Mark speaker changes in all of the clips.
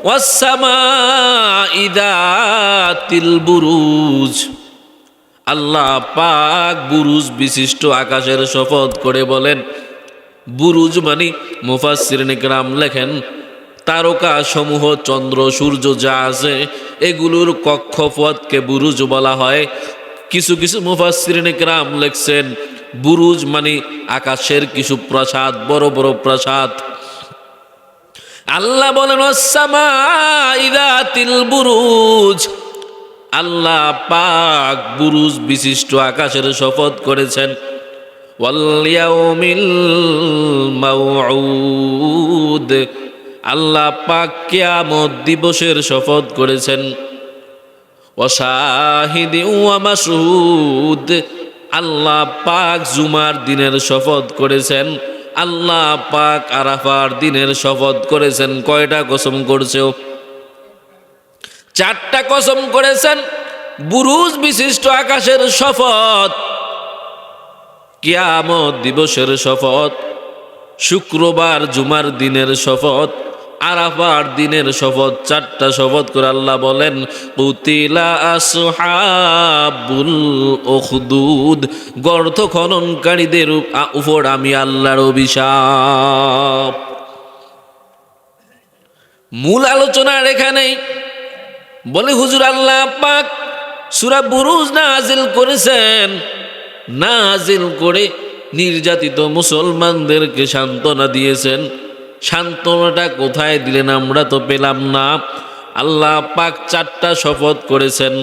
Speaker 1: ওয়াস-সামা'i যাতিল বুরুজ, আল্লাহ পাক বুরুজ বিশিষ্ট আকাশের শপথ করে বলেন। বুরুজ মানে মুফাসসিরিন ইকরাম লেখেন তারকা সমূহ, চন্দ্র সূর্য যা আছে এগুলোর কক্ষপথকে বুরুজ বলা হয়। কিছু কিছু মুফাসসিরিন ইকরাম লেখছেন বুরুজ মানে আকাশের কিছু প্রাসাদ, বড় বড় প্রাসাদ। আল্লাহ বলেন ওয়াস-সামা'i যাতিল বুরুজ, আল্লাহ পাক বুরুজ বিশিষ্ট আকাশের শপথ করেছেন। ওয়াল ইয়াউমিল মাউউদ, আল্লাহ পাক কিয়ামত দিবসের শপথ করেছেন। ওয়া শাহিদিন ওয়া মাশহুদ, আল্লাহ পাক জুমার দিনের শপথ করেছেন। আল্লাহ পাক আরাফার দিনের শপথ করেছেন। কয়টা কসম করছে? 4টা কসম করেছেন। বুরুজ বিশিষ্ট আকাশের শপথ, কিয়ামত দিবসের শপথ, শুক্রবার জুমার দিনের শপথ, আরাফার দিনের শপথ। 4টা শপথ করে আল্লাহ বলেন কুতিলা আসহাবুল উখদুদ, গর্ত খননকারীদের উপর আমি আল্লাহর অভিশাপ। মূল আলোচনার এখানেই বলে হুজুর আল্লাহ পাক সূরা বুরুজ নাজিল করেছেন, নাজিল করে নির্যাতিত মুসলমানদেরকে সান্ত্বনা দিয়েছেন। সান্ত্বনাটা কোথায় দিলেন আমরা তো পেলাম না। আল্লাহ পাক 4টা শপথ করেছেন।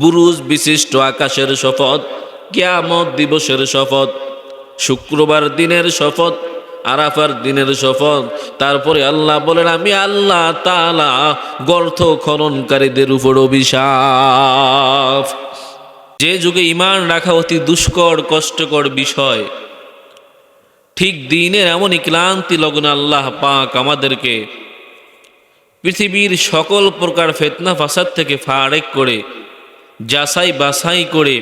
Speaker 1: বুরুজ বিশিষ্ট আকাশের শপথ, কিয়ামত দিবসের শপথ, শুক্রবার দিনের শপথ, আরাফার দিনের শপথ। তারপরে আল্লাহ বলেন আমি আল্লাহ তাআলা গর্ত খননকারীদের উপর অভিশাপ। যে যুগে ঈমান রাখা অতি দুষ্কর কষ্টকর বিষয়, ঠিক দিনের এমনই ক্লান্তি লগ্ন আল্লাহ পাক আমাদেরকে পৃথিবীর সকল প্রকার ফিতনা ফাসাদ থেকে ফারেক করে, যাচাই বাছাই করে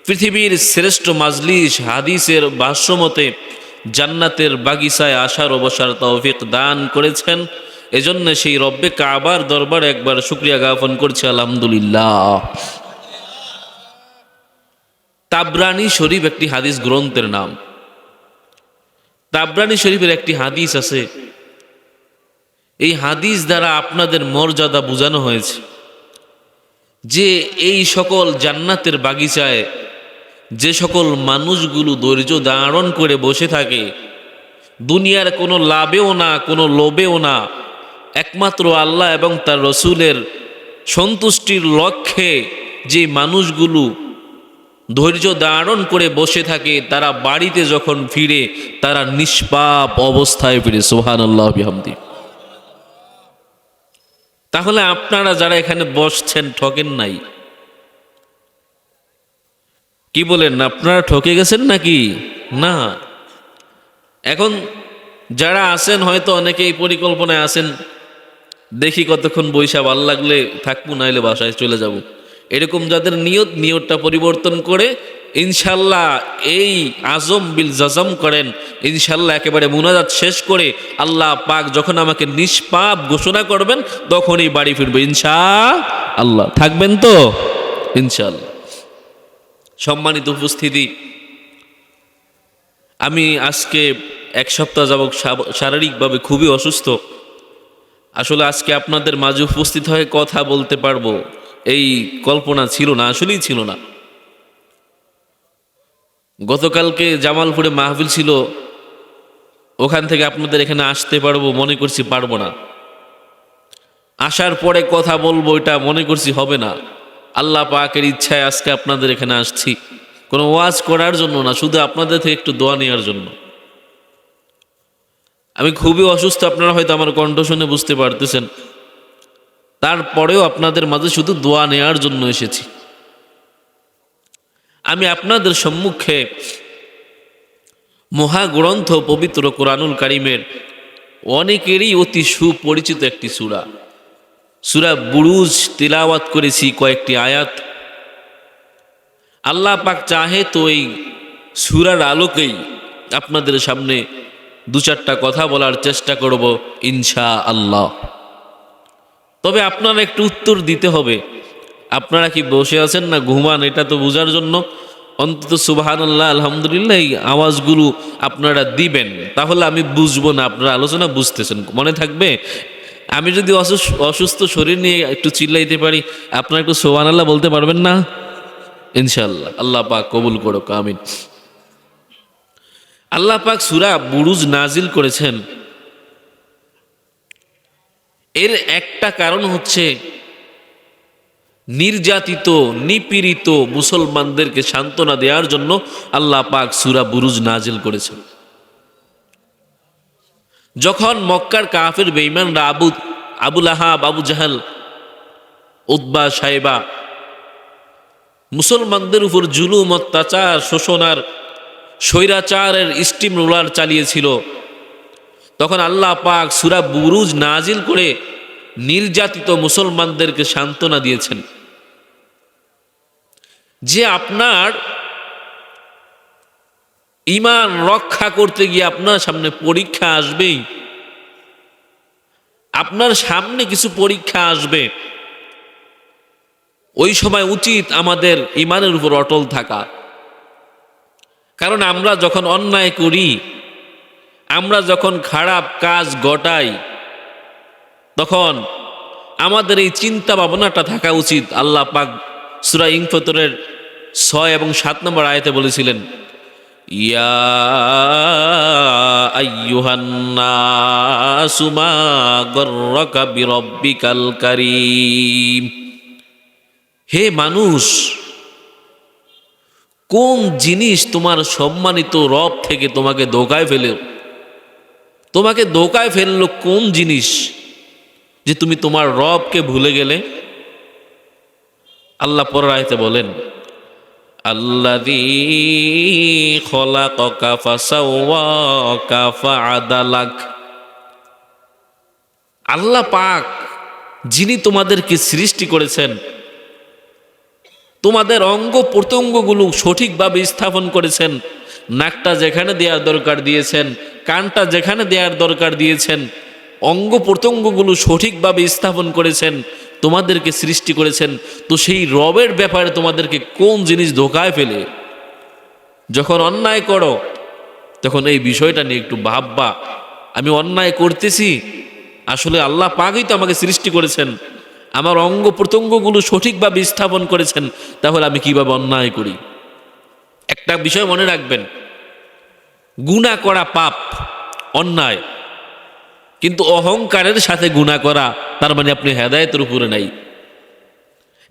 Speaker 1: পৃথিবীর শ্রেষ্ঠ মাজলিস হাদিসের ভাষ্যমতে জান্নাতের বাগিচায় আসার ও বসার তৌফিক দান করেছেন। এজন্য সেই রব্বে কাবার দরবারে একবার শুকরিয়া জ্ঞাপন করছি আলহামদুলিল্লাহ। তাবরানী শরীফ একটি হাদিস গ্রন্থের নাম। তাবরানী শরীফের একটি হাদিস আছে, এই হাদিস দ্বারা আপনাদের মর্যাদা বোঝানো হয়েছে যে এই সকল জান্নাতের বাগিচায় যে সকল মানুষগুলো ধৈর্য ধারণ করে বসে থাকে, দুনিয়ার কোনো লাভেও না কোনো লোভেও না, একমাত্র আল্লাহ এবং তার রসুলের সন্তুষ্টির লক্ষ্যে যে মানুষগুলো ধৈর্য ধারণ করে বসে থাকে, তারা বাড়িতে যখন ফিরে তারা নিষ্পাপ অবস্থায় ফিরে। সুবহানাল্লাহ বিহামদি। তাহলে আপনারা যারা এখানে বসছেন ঠকেন নাই, কি বলেন? আপনারা ঠকে গেছেন নাকি? না। এখন যারা আছেন হয়তো অনেকে এই পরিকল্পনায় আছেন, দেখি কতক্ষণ বৈশা ভাল লাগলে থাকবো, নাইলে বাসায় চলে যাব। এরকম যাদের নিয়তটা পরিবর্তন করে ইনশাল্লাহ এই আজম বিল জাজম করেন, ইনশাল্লাহ একেবারে মুনাজাত শেষ করে আল্লাহ পাক যখন আমাকে নিষ্পাপ ঘোষণা করবেন তখনই বাড়ি ফিরবো ইনশাআল্লাহ। থাকবেন তো ইনশাআল্লাহ। সম্মানিত উপস্থিতি, আমি আজকে 1 সপ্তাহ যাবত শারীরিকভাবে খুবই অসুস্থ। আসলে আজকে আপনাদের মাঝে উপস্থিত হয়ে কথা বলতে পারবো এই কল্পনা ছিল না, আসলেই ছিল না। গতকালকে জামালপুরে মাহফিল ছিল, ওখান থেকে আপনাদের এখানে আসতে পারবো মনে করছি, পারবো না। আসার পরে কথা বলবো এটা মনে করছি হবে না। আল্লাহ পাকের ইচ্ছায় আজকে আপনাদের এখানে আসছি, কোনো ওয়াজ করার জন্য না, শুধু আপনাদের থেকে একটু দোয়া নেওয়ার জন্য। আমি খুবই অসুস্থ, আপনারা হয়তো আমার কণ্ঠ শুনে বুঝতে পারতেছেন। তারপরেও আপনাদের মাঝে শুধু দোয়া নেওয়ার জন্য এসেছি। আমি আপনাদের সম্মুখে মহাগ্রন্থ পবিত্র কোরআনুল কারীমের অনেকেরই অতি সুপরিচিত একটি সূরা, সূরা বুরুজ তিলাওয়াত করেছি কয়েকটি আয়াত। আল্লাহ পাক চাহে তো এই সূরার আলোকেই আপনাদের সামনে 2-4টা কথা বলার চেষ্টা করব ইনশাআল্লাহ। তবে আপনারা একটু উত্তর দিতে হবে। আপনারা কি বসে আছেন না ঘুমান, এটা তো বোঝার জন্য অন্তত সুবহানাল্লাহ আলহামদুলিল্লাহ এই আওয়াজগুলো আপনারা দিবেন, তাহলে আমি বুঝবো না আপনারা আলোচনা বুঝতেছেন। মনে থাকবে, আমি যদি অসুস্থ শরীর নিয়ে একটু চিল্লাইতে পারি, আপনারা একটু সুবহানাল্লাহ বলতে পারবেন না? ইনশাআল্লাহ আল্লাহ পাক কবুল করুক, আমিন। আল্লাহ পাক সূরা বুরুজ নাজিল করেছেন, এর একটা কারণ হচ্ছে নির্যাতিত নিপীড়িত মুসলমানদেরকে সান্ত্বনা দেওয়ার জন্য আল্লাহ পাক সূরা বুরুজ নাজিল করেছেন। যখন মক্কার কাফের বেঈমানরা আবু লাহাব, আবু জাহাল, উতবা, সাইবা মুসলমানদের উপর জুলুম, অত্যাচার, শোষণার, স্বৈরাচারের স্টিম রোলার চালিয়েছিল, তখন আল্লাহ পাক সূরা বুরুজ নাজিল করে নির্যাতিত মুসলমানদেরকে সান্ত্বনা দিয়েছেন যে আপনার ঈমান রক্ষা করতে গিয়ে আপনার সামনে পরীক্ষা আসবেই, আপনার সামনে কিছু পরীক্ষা আসবে। ওই সময় উচিত আমাদের ঈমানের উপর অটল থাকা। কারণ আমরা যখন অন্যায় করি, আমরা যখন খারাপ কাজ ঘটাই, তখন আমাদের এই চিন্তা ভাবনাটা থাকা উচিত। আল্লাহ পাক সূরা ইনফিতরের 6 এবং 7 নম্বর আয়াতে বলেছিলেন, ইয়া আইয়ুহান নাসু মা গররাকা বিরব্বিকাল কারীম। হে মানুষ, কোন জিনিস তোমার সম্মানিত রব থেকে তোমাকে ধোঁকায় ফেলে, তোমাকে ধোঁকায় ফেললো কোন জিনিস যে তুমি তোমার রবকে ভুলে গেলে? আল্লাহ পরের আয়াতে বলেন, আল্লাযী খলাকাকা ফাসাওয়াকা ফাআদালাক। আল্লাহ পাক যিনি তোমাদেরকে সৃষ্টি করেছেন, তোমাদের অঙ্গ প্রত্যঙ্গগুলো সঠিকভাবে স্থাপন করেছেন, নাকটা যেখানে দেওয়ার দরকার দিয়েছেন, কানটা যেখানে দেওয়ার দরকার দিয়েছেন, অঙ্গ প্রত্যঙ্গগুলো সঠিকভাবে স্থাপন করেছেন, তোমাদেরকে সৃষ্টি করেছেন। তো সেই রবের ব্যাপারে তোমাদেরকে কোন জিনিস ধোঁকায় ফেলে? যখন অন্যায় করো তখন এই বিষয়টা নিয়ে একটু ভাববা, আমি অন্যায় করতেছি, আসলে আল্লাহ পাকই তো আমাকে সৃষ্টি করেছেন, আমার অঙ্গ প্রত্যঙ্গগুলো সঠিকভাবে স্থাপন করেছেন, তাহলে আমি কিভাবে অন্যায় করি? একটা বিষয় মনে রাখবেন, গুনাহ করা পাপ, অন্যায়, কিন্তু অহংকারের সাথে গুনাহ করা তার মানে আপনি হেদায়েতের উপরে নাই।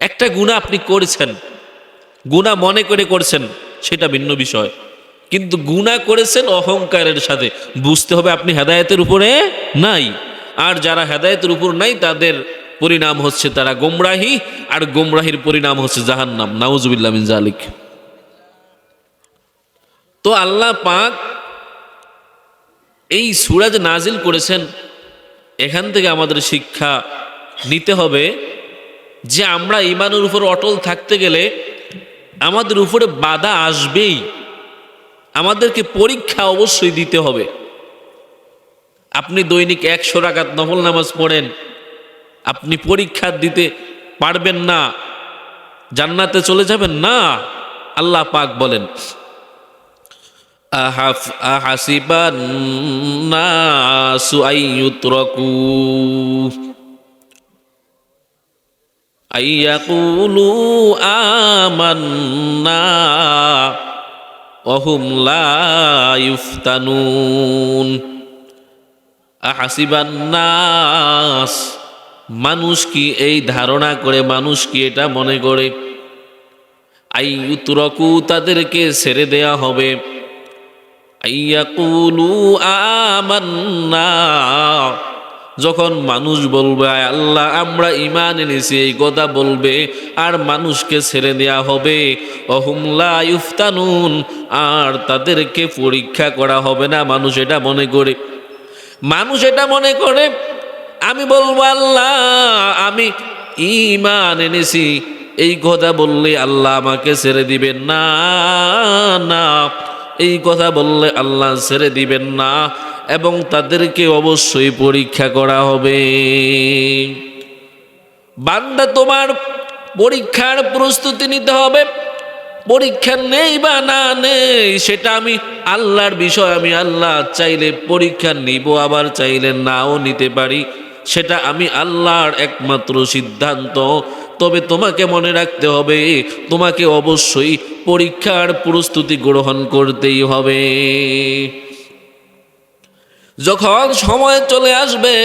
Speaker 1: একটা গুনাহ আপনি করেছেন, গুনাহ মনে করে করছেন, সেটা ভিন্ন বিষয়, কিন্তু গুনাহ করেছেন অহংকারের সাথে, বুঝতে হবে আপনি হেদায়েতের উপরে নাই। আর যারা হেদায়েতের উপর নাই তাদের পরিণাম হচ্ছে তারা গোমরাহি, আর গোমরাহির পরিণাম হচ্ছে জাহান্নাম। নাউজুবিল্লাহ মিন যালিক। তো আল্লাহ পাক এই সূরা যে নাজিল করেছেন, এখান থেকে আমাদের শিক্ষা নিতে হবে যে আমরা ঈমানের উপর অটল থাকতে গেলে আমাদের উপরে বাধা আসবেই, আমাদেরকে পরীক্ষা অবশ্যই দিতে হবে। আপনি দৈনিক 100 রাকাত নফল নামাজ পড়েন, আপনি পরীক্ষা দিতে পারবেন না, জান্নাতে চলে যাবেন না। আল্লাহ পাক বলেন, আহাসিবান নাসু আইয়ুতরাকু আইয়াকুলু আমান্না ওয়া হুম লা ইফতানুন। আহাসিবান নাস, মানুষ কি এই ধারণা করে, মানুষ কি এটা মনে করে, আইয়ুতরাকু তাদেরকে ছেড়ে দেয়া হবে, আইয়াকুলু আমান্না, যখন মানুষ বলবে আল্লাহ আমরা ঈমান এনেছি এই কথা বলবে, আর মানুষকে ছেড়ে দেয়া হবে, ওহুম লা ইফতানুন, আর তাদেরকে পরীক্ষা করা হবে না। মানুষ এটা মনে করে, মানুষ এটা মনে করে আমি বলবো আল্লাহ আমি ঈমান এনেছি, এই কথা বললে আল্লাহ আমাকে ছেড়ে দিবেন না, না, এই কথা বললে আল্লাহ ছেড়ে দিবেন না, এবং তাদেরকে অবশ্যই পরীক্ষা করা হবে। বান্দা তোমার পরীক্ষার প্রস্তুতি নিতে হবে। পরীক্ষা নেই বা না নেই সেটা আমি আল্লাহর বিষয়। আমি আল্লাহ চাইলে পরীক্ষা নিব, আবার চাইলে নাও নিতে পারি, সেটা আমি আল্লাহর একমাত্র সিদ্ধান্ত। তবে তোমাকে মনে রাখতে হবে, তোমাকে অবশ্যই পরীক্ষার প্রস্তুতি গ্রহণ করতেই হবে। যখন সময় চলে আসবে,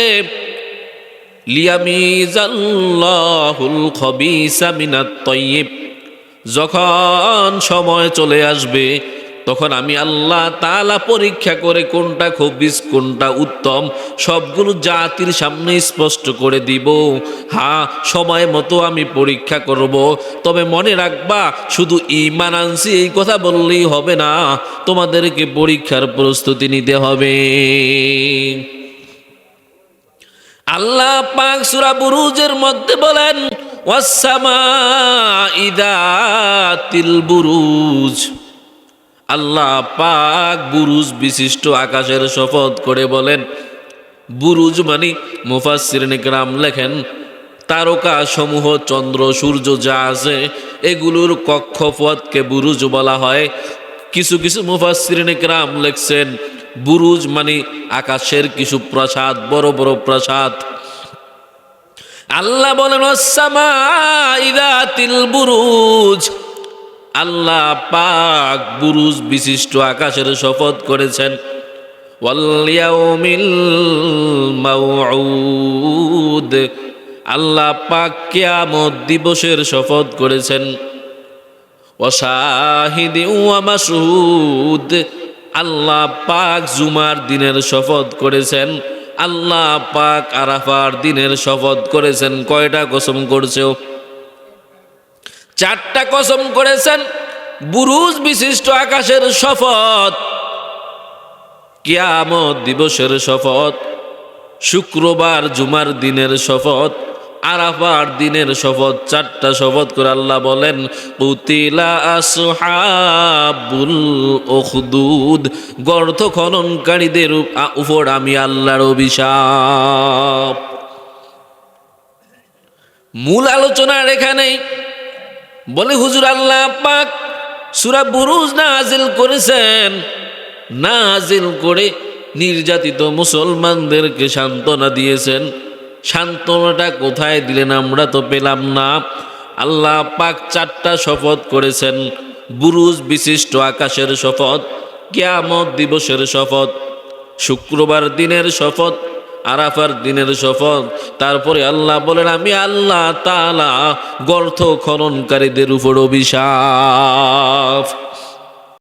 Speaker 1: লিয়ামিজাল্লাহুল খবিসা মিনাত তাইয়্যিব, যখন সময় চলে আসবে তখন আমি আল্লাহ তাআলা পরীক্ষা করে কোনটা খবিস কোনটা উত্তম সবগুলো জাতির সামনে স্পষ্ট করে দিব। হ্যাঁ, সময় মতো আমি পরীক্ষা করব। তবে মনে রাখবা, শুধু ঈমান আনছি এই কথা বললেই হবে না, তোমাদেরকে পরীক্ষার প্রস্তুতি নিতে হবে। আল্লাহ পাক সূরা বুরুজের মধ্যে বলেন, ওয়াস-সামাঈ যাতিল বুরুজ। আল্লাহ পাক বুরুজ বিশিষ্ট আকাশের শপথ করে বলেন। বুরুজ মানে মুফাসসিরিন ইকরাম লেখেন তারকা সমূহ, চন্দ্র সূর্য যা আছে এগুলোর কক্ষপথকে বুরুজ বলা হয়। কিছু কিছু মুফাসসিরিন ইকরাম লেখছেন বুরুজ মানে আকাশের কিছু প্রাসাদ, বড় বড় প্রাসাদ। আল্লাহ বলেন ওয়াস-সামাঈ যাতিল বুরুজ। আল্লাহ পাক বুরুজ বিশিষ্ট আকাশের শপথ করেছেন। ওয়াল ইয়াউমিল মাউউদ। আল্লাহ পাক কিয়ামত দিবসের শপথ করেছেন। ওয়া শাহিদিন ওয়া মাশহুদ। আল্লাহ পাক জুমার দিনের শপথ করেছেন। আল্লাহ পাক আরাফার দিনের শপথ করেছেন। কয়টা কসম করছেও? 4টা কসম করেছেন। বুরুজ বিশিষ্ট আকাশের শপথ, কিয়ামত দিবসের শপথ, শুক্রবার জুমার দিনের শপথ, আরাফার দিনের শপথ। 4টা শপথ করে আল্লাহ বলেন কুতিলা আসহাবুল উখদুদ। গর্ত খননকারীদের উপর আমি আল্লাহর অভিশাপ। মূল আলোচনার এখানেই বলে, হুজুর আল্লাহ পাক সূরা বুরুজ নাজিল করেছেন, নাজিল করে নির্যাতিত মুসলমানদেরকে সান্ত্বনা দিয়েছেন। সান্ত্বনাটা কোথায় দিলেন আমরা তো পেলাম না। আল্লাহ পাক 4টা শপথ করেছেন। বুরুজ বিশিষ্ট আকাশের শপথ, কিয়ামত দিবসের শপথ, শুক্রবার দিনের শপথ, আরাফার দিনের শপথ। তারপরে আল্লাহ বলেন আমি আল্লাহ তাআলা গর্ত খননকারীদের উপর অভিশাপ।